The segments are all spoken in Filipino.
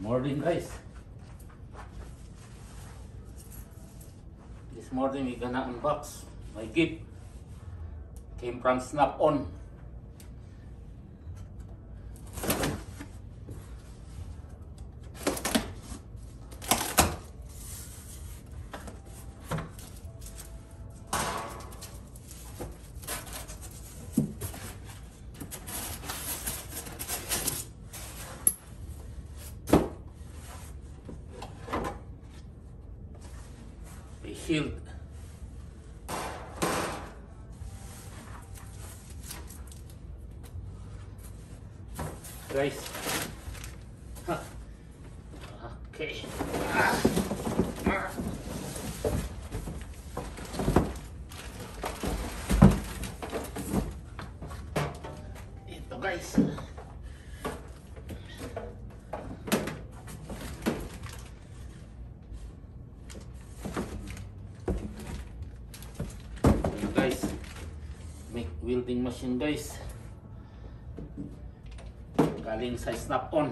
Morning guys. This morning we gonna unbox my gift. Came from Snap-on. A shield. Guys. Okay. Ito guys. Guys, make welding machine guys, galing sa Snap-on.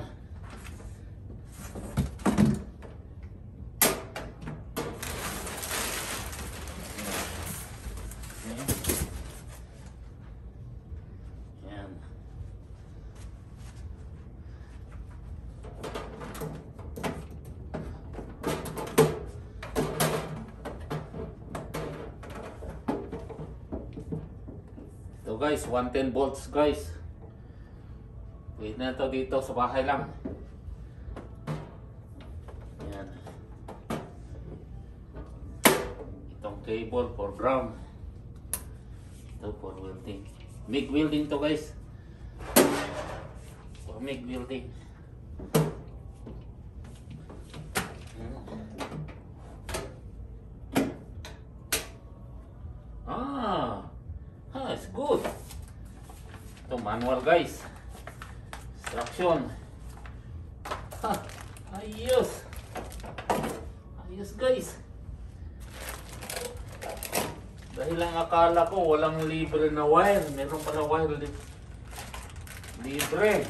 Yan. So guys, 110 volts guys. Wait na to dito sa bahay lang. Yan. Itong cable for ground. Ito for welding. MIG welding to guys. For MIG welding. It's good. Ito manual guys. Instruction. Ayos. Ayos guys. Dahil lang akala ko walang libre na wire. Meron pala wire libre.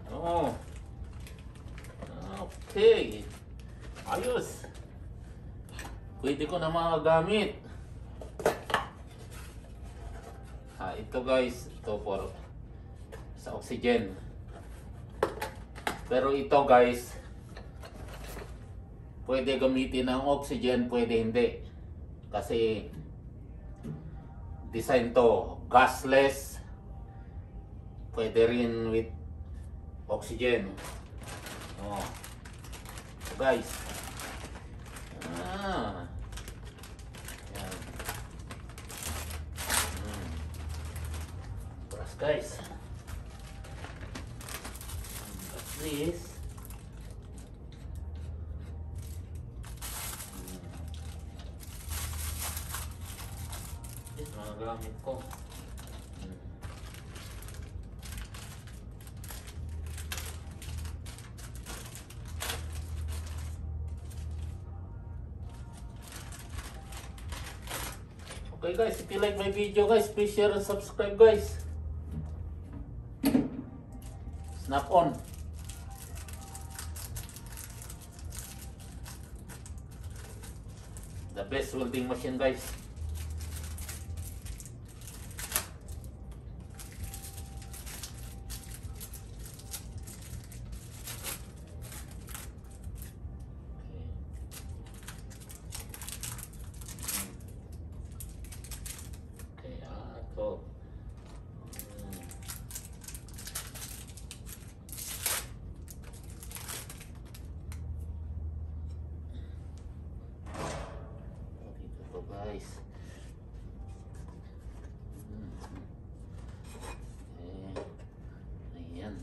Oh. Okay. Ayos. Pwede ko na magagamit. Ito guys, ito for sa oxygen. Pero ito guys, pwede gamitin ng oxygen, pwede hindi. Kasi design to gasless. Pwede rin with oxygen. Oh. Guys. Yan. Plus guys. What's this? This mga gamit ko. Okay guys, if you like my video guys, please share and subscribe guys. Snap-on. The best welding machine guys. Guys. Ayan.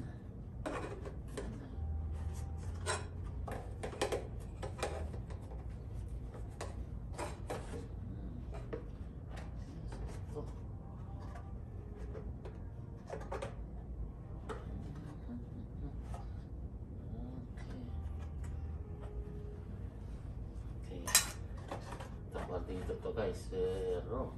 Dito to guys, pero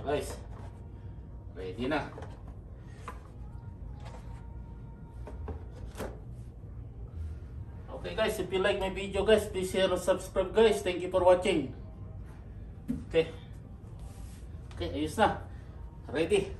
guys. Ready na. Okay guys, if you like my video guys, please share and subscribe guys. Thank you for watching. Okay. Okay, ayos na. Ready.